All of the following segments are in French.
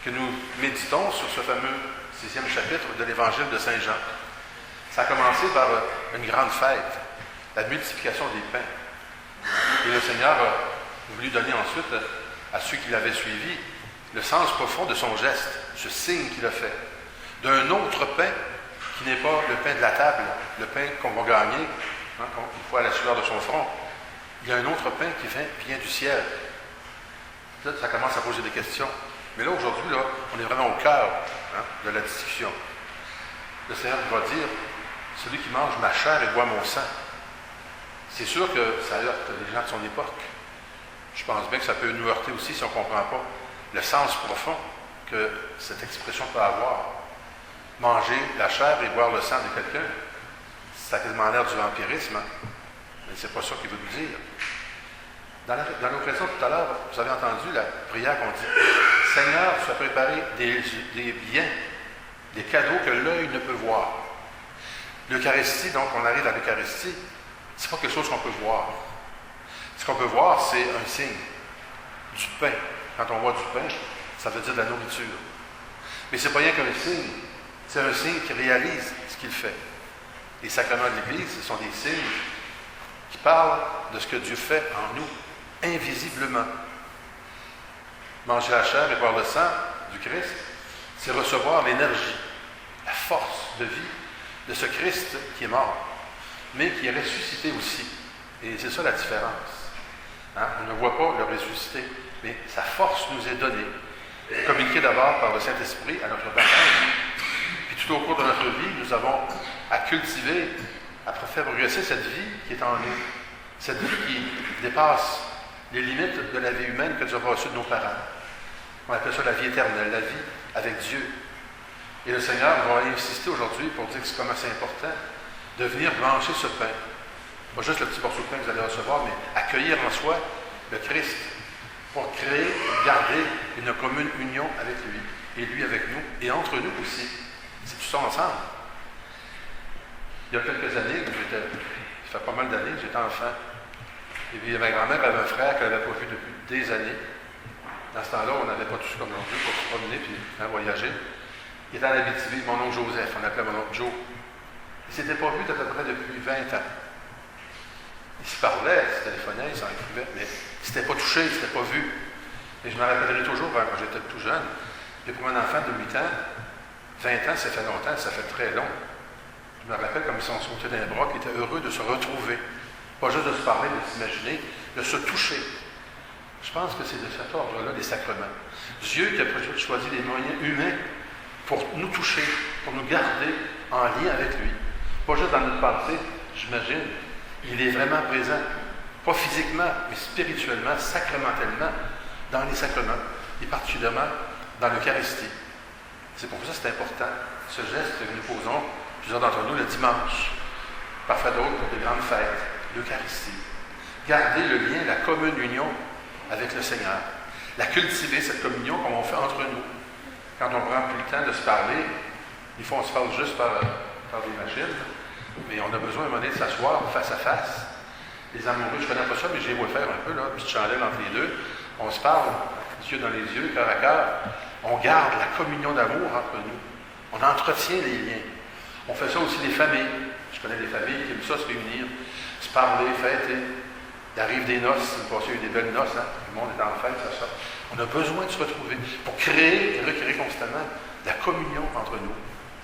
que nous méditons sur ce fameux 6e chapitre de l'Évangile de Saint Jean. Ça a commencé par une grande fête, la multiplication des pains. Et le Seigneur a voulu donner ensuite à ceux qui l'avaient suivi le sens profond de son geste, ce signe qu'il a fait, d'un autre pain qui n'est pas le pain de la table, le pain qu'on va gagner, une fois à la sueur de son front. Il y a un autre pain qui vient du ciel. Là, ça commence à poser des questions. Mais là, aujourd'hui, là, on est vraiment au cœur de la discussion. Le Seigneur va dire, celui qui mange ma chair et boit mon sang. C'est sûr que ça heurte les gens de son époque. Je pense bien que ça peut nous heurter aussi si on ne comprend pas le sens profond que cette expression peut avoir. Manger la chair et boire le sang de quelqu'un, ça a quasiment l'air du vampirisme, mais c'est pas ça qu'il veut nous dire. Dans l'occasion tout à l'heure, vous avez entendu la prière qu'on dit « Seigneur, tu as préparé des biens, des cadeaux que l'œil ne peut voir. » L'Eucharistie, donc on arrive à l'Eucharistie, c'est pas quelque chose qu'on peut voir. Ce qu'on peut voir, c'est un signe, du pain. Quand on voit du pain, ça veut dire de la nourriture. Mais c'est pas rien qu'un signe, c'est un signe qui réalise ce qu'il fait. Les sacrements de l'Église, ce sont des signes qui parlent de ce que Dieu fait en nous, invisiblement. Manger la chair et boire le sang du Christ, c'est recevoir l'énergie, la force de vie de ce Christ qui est mort, mais qui est ressuscité aussi. Et c'est ça la différence. On ne voit pas le ressuscité, mais sa force nous est donnée, communiquée d'abord par le Saint-Esprit à notre baptême. Puis tout au cours de notre vie, nous avons à cultiver, à faire progresser cette vie qui est en nous. Cette vie qui dépasse les limites de la vie humaine que Dieu a reçue de nos parents. On appelle ça la vie éternelle, la vie avec Dieu. Et le Seigneur va insister aujourd'hui pour dire que c'est comment c'est important de venir manger ce pain. Pas juste le petit morceau de pain que vous allez recevoir, mais accueillir en soi le Christ pour créer, garder une commune union avec lui, et lui avec nous, et entre nous aussi. C'est tout ça ensemble. Il y a quelques années, ça fait pas mal d'années que j'étais enfant, et puis ma grand-mère avait un frère qu'elle n'avait pas vu depuis des années. Dans ce temps-là, on n'avait pas tout comme aujourd'hui pour se promener et voyager. Il était en Abitibi, mon oncle Joseph, on appelait mon oncle Joe. Il ne s'était pas vu à peu près depuis 20 ans. Il se parlait, il se téléphonait, il s'en écrivait, mais il ne s'était pas touché, il ne s'était pas vu. Et je me rappellerai toujours, quand j'étais tout jeune, et pour un enfant de 8 ans, 20 ans, ça fait longtemps, ça fait très long. Je me rappelle comme ils sont sautés d'un bras, qu'ils étaient heureux de se retrouver. Pas juste de se parler, de s'imaginer, de se toucher. Je pense que c'est de cet ordre-là, les sacrements. Dieu qui a choisi des moyens humains pour nous toucher, pour nous garder en lien avec lui. Pas juste dans notre pensée, j'imagine. Il est vraiment présent. Pas physiquement, mais spirituellement, sacramentellement, dans les sacrements, et particulièrement dans l'Eucharistie. C'est pour ça que c'est important, ce geste que nous posons, plusieurs d'entre nous, le dimanche, parfois d'autres pour des grandes fêtes, l'Eucharistie. Garder le lien, la commune union avec le Seigneur. La cultiver, cette communion, comme on fait entre nous. Quand on prend plus le temps de se parler, des fois on se parle juste par des machines, mais on a besoin à un moment donné de s'asseoir face à face. Les amoureux, je ne connais pas ça, mais j'ai beau faire un peu, là, une petite chandelle entre les deux. On se parle, yeux dans les yeux, cœur à cœur. On garde la communion d'amour entre nous. On entretient les liens. On fait ça aussi les familles. Je connais des familles qui aiment ça, se réunir, se parler, fêter. Il arrive des noces, il y a eu des belles noces, le monde est en fête, ça. On a besoin de se retrouver pour créer et recréer constamment la communion entre nous.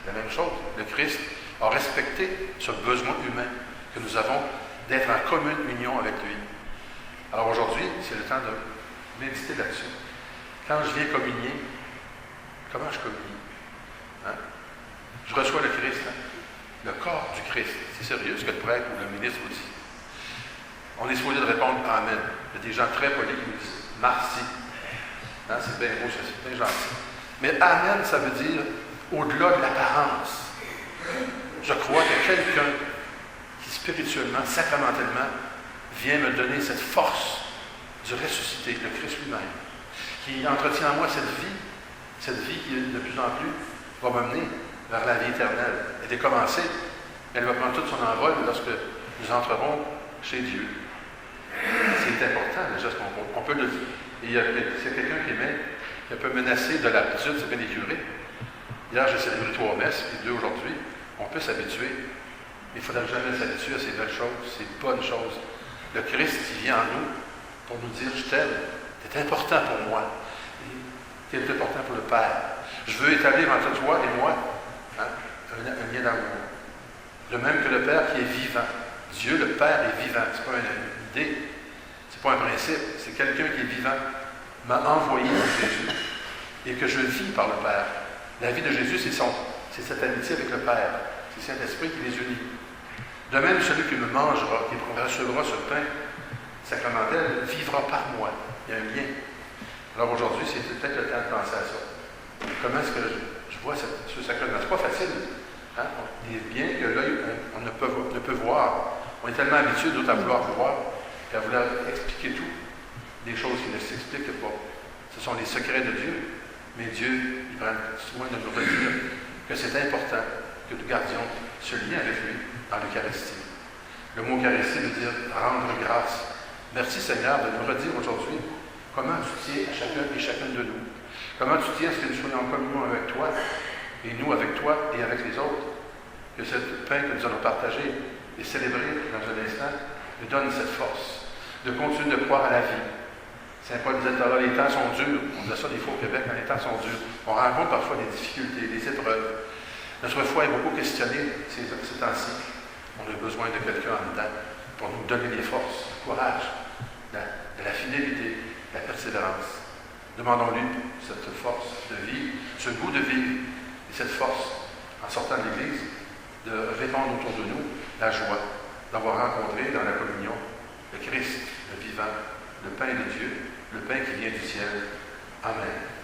C'est la même chose. Le Christ a respecté ce besoin humain que nous avons d'être en commune union avec lui. Alors aujourd'hui, c'est le temps de méditer là-dessus. Quand je viens communier, comment je communie? Je reçois le Christ, le corps du Christ. C'est sérieux ce que le prêtre ou le ministre vous dit. On est supposé de répondre Amen. Il y a des gens très polis qui nous disent Merci. C'est bien beau, c'est bien gentil. Mais Amen, ça veut dire au-delà de l'apparence. Je crois que quelqu'un qui spirituellement, sacramentellement, vient me donner cette force du ressuscité, le Christ lui-même, qui entretient en moi cette vie qui, de plus en plus, va m'amener vers la vie éternelle. Elle est commencée, elle va prendre tout son envol lorsque nous entrerons chez Dieu. C'est important, déjà, qu'on peut le dire. Et il y a quelqu'un qui aimait qui peut menacer de l'habitude, c'est bien les curés. Hier, j'ai célébré 3 messes, puis 2 aujourd'hui. On peut s'habituer, mais il ne faudra jamais s'habituer à ces belles choses, ces bonnes choses. Le Christ, il vient en nous pour nous dire, je t'aime, tu es important pour moi. Tu es important pour le Père. Je veux établir entre toi et moi un lien d'amour. De même que le Père qui est vivant. Dieu, le Père, est vivant. Ce n'est pas une idée, ce n'est pas un principe, c'est quelqu'un qui est vivant, m'a envoyé Jésus et que je vis par le Père. La vie de Jésus, c'est cette amitié avec le Père. C'est Saint-Esprit qui les unit. De même, celui qui me mangera, qui recevra ce pain sacramentel, vivra par moi. Il y a un lien. Alors aujourd'hui, c'est peut-être le temps de penser à ça. Comment est-ce que je vois ce sacrement? C'est pas facile. Hein? Bien que l'œil, on ne peut voir. On est tellement habitué d'autres à vouloir voir qu'à vouloir expliquer tout. Des choses qui ne s'expliquent pas. Ce sont les secrets de Dieu. Mais Dieu, il prend soin de nous redire que c'est important que nous gardions ce lien avec lui dans l'Eucharistie. Le mot Eucharistie veut dire rendre grâce. Merci Seigneur de nous redire aujourd'hui comment tu tiens à chacun et chacune de nous. Comment tu tiens à ce que nous soyons en communion avec toi, et nous avec toi et avec les autres. Que ce pain que nous allons partager et célébrer dans un instant nous donne cette force de continuer de croire à la vie. Saint Paul disait alors, les temps sont durs. On dit ça des fois au Québec, quand les temps sont durs. On rencontre parfois des difficultés, des épreuves. Notre foi est beaucoup questionnée ces temps-ci. On a besoin de quelqu'un en dedans pour nous donner des forces, du courage, de la fidélité, de la persévérance. Demandons-lui cette force de vivre, ce goût de vivre, et cette force, en sortant de l'Église, de répandre autour de nous la joie d'avoir rencontré dans la communion le Christ, le vivant, le pain de Dieu, le pain qui vient du ciel. Amen.